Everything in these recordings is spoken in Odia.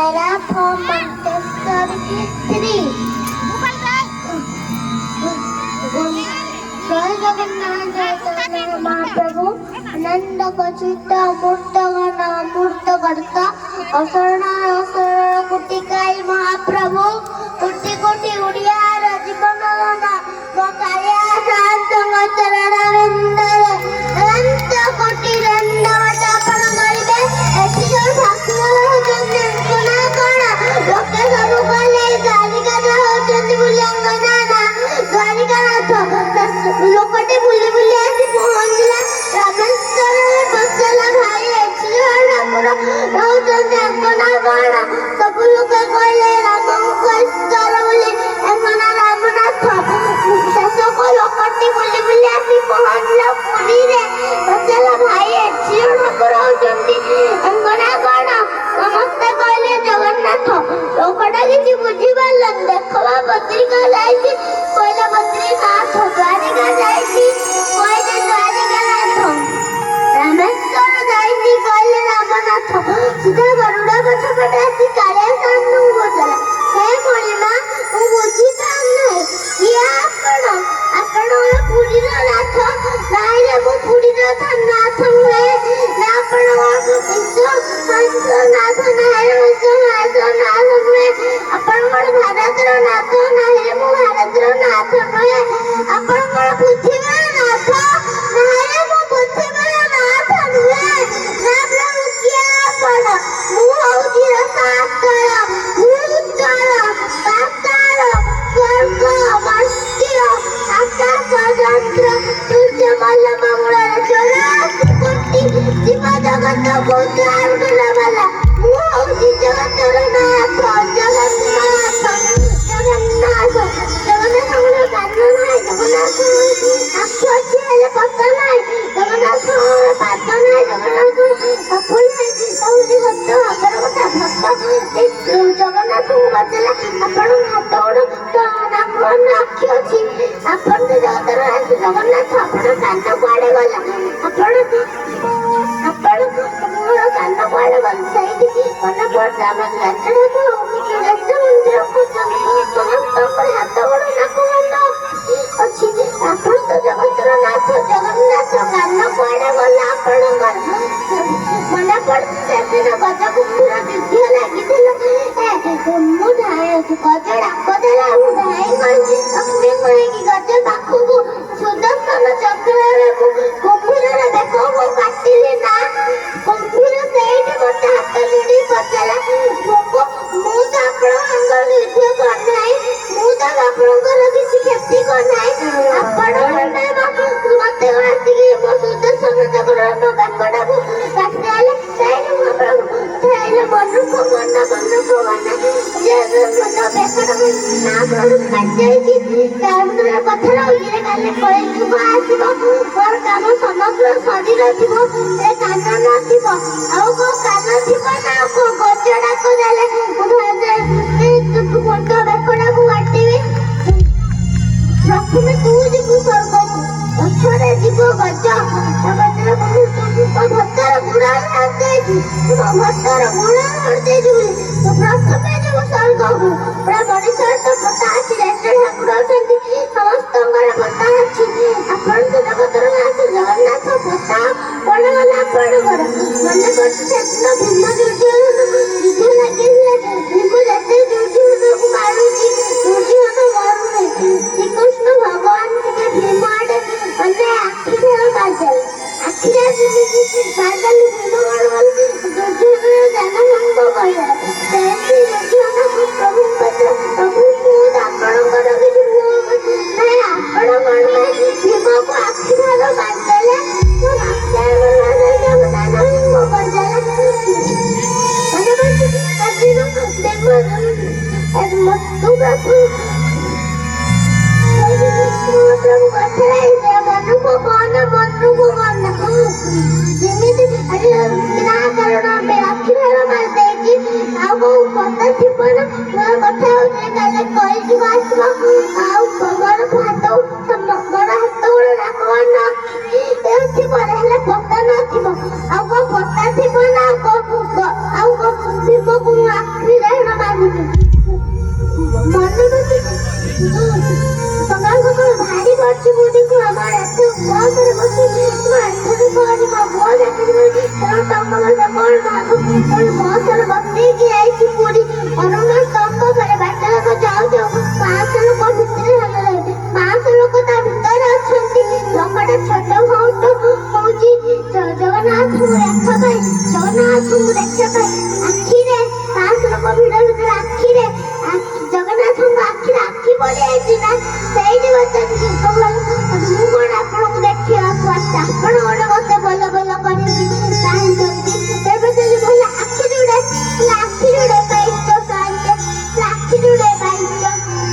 paragraph of Montessori 3. जय जगन्नाथ जय जगन्नाथ महाप्रभु आनंद कचित अमूर्त गण अमूर्त करता असरण असरण कोटि काई महाप्रभु कोटि कोटि उड़ियार जीवन गण काया शांत चरण विंदर अनंत कोटि दंडवत आपण करिबे एठी जो ठाकुर होचंती गुना कण लोके सब कहले द्वारिका होचंती बुलियांगना द्वारिका लोकटे बुली बुली आसी पहुंचला रामेश्वରରେ बसला भाई एठी ठाकुर होचंती अंगना कण सब लोक कहले रामଙ୍କୁ ईश्वर बोली अंगना रामनाथ शेषक लोकटे बुली बुली आसी पहुंचला पुरीरे बसला भाई एठी ठाकुर होचंती अंगना कण ସମସ୍ତେ କହିଲେ ଜଗନ୍ନାଥ ଲୋକଟା କିଛି ବୁଝିପାରିଲାନି ଦେଖବା ପତ୍ରିକା ଯାଇଛି କହିଲା ବଦ୍ରୀନାଥ ଦ୍ୱାରିକା ଯାଇଛି କହିଲେ ଦ୍ୱାରିକାନାଥ ରାମେଶ୍ୱର ଯାଇଛି କହିଲେ ରାମନାଥ ସିଧା ଗରୁଡ଼ ଗଛ ପଟେ ଆସି କାଳିଆ ସାମନାକୁ ପଚାରିଲା ହେ ମଣିମା ମୁଁ ବୁଝିପାରୁନାହିଁ କିଏ ଆପଣ ଆପଣ ପୁରୀର ନାଥ ନାଇଁରେ ମୁଁ ପୁରୀର ନାଥ ନୁହେଁ ନା ଆପଣ ନାଥ ନାଇଁରେ ନାଥ ନୁହେଁ ଆପଣଙ୍କର ଭାରତର ନାଥ ନାଇଁରେ ମୁଁ ଭାରତର ନାଥ ନୁହେଁ ଆପଣଙ୍କର ପୃଥିବୀର ନାଥ ନାଇଁରେ ମୁଁ ପୃଥିବୀର ନାଥ ନୁହେଁ ନା ପ୍ରଭୁ କିଏ ଆପଣ ମୁଁ ହଉଛି ରସାତଳ ଭୂତଳ ପାତାଳ ସ୍ୱର୍ଗ ମର୍ତ୍ତ୍ୟ ଆକାଶ ଯନ୍ତ୍ର ସୂର୍ଯ୍ୟ ମଲ୍ଲମ ମୂଳରେ 84 କୋଟି ଜୀବ ଜଗତ କୌତୁହାରୁଲା ବାଲା ମୁଁ ହଉଛି ଜଗତର ନାଥ ଜଗନ୍ନାଥ ଜଗନ୍ନାଥ ଜଗନ୍ନାଥଙ୍କର କାନ ନାହିଁ ଜଗନ୍ନାଥଙ୍କର ଆଖି ଅଛି ହେଲେ ପତ ନାହିଁ ଜଗନ୍ନାଥଙ୍କର ପାଦ ନାହିଁ ଜଗନ୍ନାଥଙ୍କର ସବୁ ନାହିଁ ହଉଛି ସତ୍ୟ ଭାବର କଥା ଭକ୍ତ ଜଗନ୍ନାଥଙ୍କୁ ପଚାରିଲା ଆପଣଙ୍କ ହାତ ଗୋଡ଼ ନାକ ଆଖି ଅଛି ଆପଣ ତ ଜଗତର ନାଥ ଜଗନ୍ନାଥ ଆପଣ କାନ କୁଆଡ଼େ ଗଲା ଆପଣ ମୋର କାନ କୁଆଡ଼େ ଗଲା ସେଇଠି ମନେ ପଡ଼ିଲା ଆମ ମନ୍ଦିରକୁ ସମସ୍ତଙ୍କର ହାତ ଗୋଡ଼ ନାକ କାନ ଅଛି ଆପଣ ତ ଜଗତର ନାଥ ଜଗନ୍ନାଥ କାନ କୁଆଡ଼େ ଗଲା ଆପଣଙ୍କର ମନେ ପଡ଼ିଛି ସେଦିନ ଗଜ କୁକୁର ଯୁଦ୍ଧ ଲାଗିଥିଲା ମୁଁ ଗଜ ଡାକ ଦେଲା ମୁଁ ଧାଇଁ ଗଲି ଲକ୍ଷ୍ମୀ କହିକି ଗଜ ପାଖକୁ ସୁଦର୍ଶନ ଚକ୍ରରେ କୁମ୍ଭୀରର ବେକକୁ କାଟିଲି ନା କୁମ୍ଭୀର ସେଇଠି ମତେ ହାତ ଯୋଡ଼ି ପଚାରିଲା ମୁଁ ତ ଆପଣଙ୍କର ଯୁଦ୍ଧ କରିନାହିଁ ମୁଁ ତ ଆପଣଙ୍କର କିଛି କ୍ଷତି କରିନାହିଁ ଆପଣ ମତେ ଆସିକି ମୋ ସୁଦର୍ଶନ ଚକ୍ରରେ ମୋ ବେକଟାକୁ କାଟିଦେଲେ ସେଇଠି ମନକୁ ମନ ବେକଟାକୁ ନା କାଟିଯାଇଛି ତାର ପଥର ଇଏ କାଲି କହିକି ଆସିବ ମୋର କାମ ସମଗ୍ର ଶରୀର ଥିବ ଏ କାନ ନଥିବ ଆଉ କୋଉ କାନ ଥିବ ନା କୋଉ ଗଜ ଡାକ ଦେଲେ ମୁଣ୍ଡ ବେକଟାକୁ କାଟିବି ପ୍ରଥମେ ତୁ ଯିବୁ ସ୍ୱର୍ଗକୁ ପଛରେ ଯିବ ଗଜ ଭକ୍ତର ବୁଢ଼ା ଦେଇଛୁ ଭକ୍ତର ବୁଢ଼ା ଦେଇଛୁ ପ୍ରଥମେ ଯିବୁ ସ୍ୱର୍ଗକୁ ପୁରା ମଣିଷର ତ ପତା ଅଛି ଠାକୁର ଅଛନ୍ତି ସମସ୍ତଙ୍କର ପତା ଅଛି ଆପଣ ତ ଜଗତର ନାଥ ଜଗନ୍ନାଥ ପତା ପଡ଼ିଗଲା ଆପଣଙ୍କର ମନେ କରୁଛି ସେଦିନ ଭୀମ ଯୁଦ୍ଧ ଲାଗିଥିଲେ ଭୀମ ଯେତେ ଦୁର୍ଯ୍ୟୋଧନକୁ ମାରୁଛି ଦୁର୍ଯ୍ୟୋଧନ ମରୁନି ଶ୍ରୀକୃଷ୍ଣ ଭଗବାନ ଟିକେ ଭୀମ ଆଡ଼େ ମାନେ ଆଖି ଖେଳ ମାରିଦେଲେ ଆଖିରେ ମାରିଦେଲେ ଭୀମ ଗଲେ ଦୁର୍ଯ୍ୟୋଧନ ଜାନ ଭଙ୍ଗ କହିଲା ସେମିତି ଦୁର୍ଯ୍ୟୋଧନ ପ୍ରଭୁ ପ୍ରଭୁ ମୁଁ ଆପଣଙ୍କର କିଛି ନାଇଁ ଆପଣ କଣ ଭୀମକୁ ଆଖି ଖେଳ ମାରିଦେଲେ ଜାନ ଭଙ୍ଗ କରିଦେଲେ ଯେମିତି କାରଣ ଆମେ ଆଖି ଖେଳ ମାରିଦେଇଛି ଆଉ କୋଉ କଥା ଥିବ ନା ମୋର କଥା ହଉଛି କାଲି କହିଯିବ ଆସିବ ଆଉ ମୋର ହାତ ଗୋଡ଼ ନାକ ଥିବ ହେଲେ ପତା ନଥିବ ଆଉ କୋଉ ପତା ଥିବ ନା ଆଉ ଭୀମକୁ ମୁଁ ଆଖି ସକାଳୁ ସକାଳୁ ଭାରି ପଡୁଛି ବୁଢୀକୁ ଆମ ରାସ୍ତା ବସରେ ବସି ମୋ ଆଠରୁ କହନି ମୋ ପୁଅ ଦେଖିଯିବ କାରଣ ଟଙ୍କା ପଇସା କଣ ଭାବୁ ବସରେ ବସେଇକି ଯାଇଛି ବୁଢୀ ଅରୁଣ ଟଙ୍କା ପରେ ବାଟ ଯାକ ଯାଉ ଯାଉ 500 ଲୋକ ଭିତରେ ଭଲ ଲାଗେ 500 ଲୋକ ତା ଭିତରେ ଅଛନ୍ତି ଲୋକଟା ଛୋଟ ଭଉଟ ହଉଛି ଜଗନ୍ନାଥଙ୍କୁ ଦେଖିବା ପାଇଁ ଜଗନ୍ନାଥଙ୍କୁ ଦେଖିବା ପାଇଁ ଆଖିରେ 500 ଲୋକ ଭିଡ ଭିତରେ ଆଖିରେ ଜଗନ୍ନାଥଙ୍କ ଆଖିରେ ଆଖି ପଡିଯାଇଛି ନା ସେଇଠି ବସିଛନ୍ତି ମୁଁ କଣ ଆପଣଙ୍କୁ ଦେଖିବାକୁ ଆସିଛି ଆପଣ ଗୋଟେ ମତେ ଭଲ ଭଲ କରିକି ଚାହିଁଛନ୍ତି ତେବେ ଯଦି ଭଲ ଆଖି ଯୋଉଟା ପାଇଛ କାହିଁକି ଆଖି ଯୋଉଟା ପାଇଛ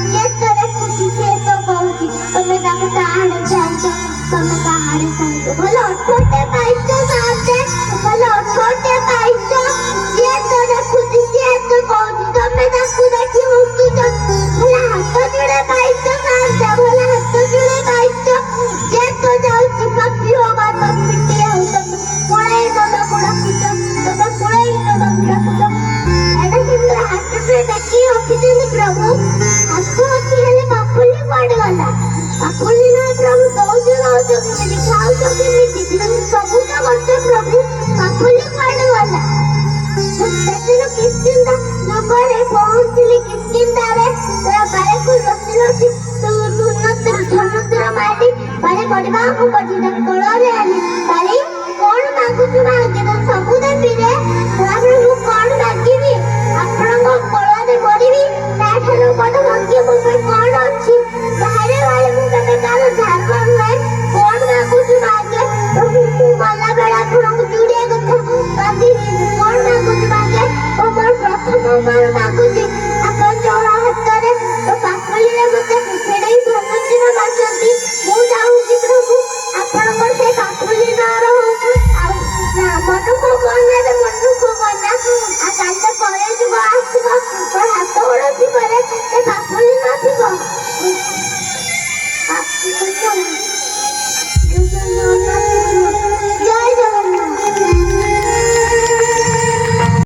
ସିଏ ତ ଦେଖୁଛି ସିଏ ତ କହୁଛି ତମେ ତାକୁ କାହାଣେ ଚାହିଁଛ ତମେ କାହାଣେ ଚାହିଁଛ ଭଲ ଅଠଟେ ପାଇଛ ସାଥେ ଭଲ ଅଠଟେ ପାଇଛ ସିଏ ତ ଦେଖୁଛି ସିଏ ତ କହୁଛି ତମେ ତାକୁ ଦେଖି ହସୁଛ ଭଲ ହାତ ଯୋଡେ ପାଇଛ ସାଥେ ଭଲ ହାତ ଯୋଡେ ପାଇଛ ସିଏ ତ ଯାଉଛି ପାପି ହୋଗା ତ ପିଟି ହଉ ତମେ ପଳେଇ ନବାକୁ ଡାକୁଛ ତମେ ପଳେଇ ନବାକୁ ଡାକୁଛ ଏଇଟା ସୁନ୍ଦର ହାତଟେ ଦେଖି ରଖିଛନ୍ତି ପ୍ରଭୁ ହାତ ଅଛି ହେଲେ ପାପୁଲି କୁଆଡେ ଗଲା ପାପୁଲି ନାହିଁ ପ୍ରଭୁ ଦଉଛ କେମିତି ଖାଉଛ କେମିତି ସବୁ ତ କରୁଛ ପ୍ରଭୁ ପାପୁଲି କୁଆଡେ ଗଲା ସେଦିନ କିସ୍କିନ୍ଦା ଯୁଗରେ ପହଞ୍ଚିଲି କିସ୍କିନ୍ଦାରେ ବାରେକୁ ଲସି ଲସି ଧନୁତର ମାରି ବାରେ କରିବାକୁ ପଡ଼ିଲା କୋଳରେ ଆଣି ବାରେ କଣ ମାଗୁଛୁ ମାଗି ତ ସବୁ ଦେବିରେ ତାପରେ ମୁଁ କଣ ମାଗିବି ଆପଣଙ୍କ କୋଳରେ ମରିବି ତାଠାରୁ ବଡ଼ ଭାଗ୍ୟ ମୋ ପାଇଁ କଣ ଅଛି ବାହାରେ ବାହାରେ ମୁଁ କେବେ କାହାର ଧାର ନୁହେଁ କଣ ମାଗୁଛୁ ମାଗେ ମୁଁ ଗଲାବେଳେ ଆପଣଙ୍କୁ ଯୋଡ଼ିଏ କଥା ମାଗିବି କଣ ମାଗୁଛୁ ମାଗେ ମୋର ପ୍ରଥମ କଣ ମାଗୁଛି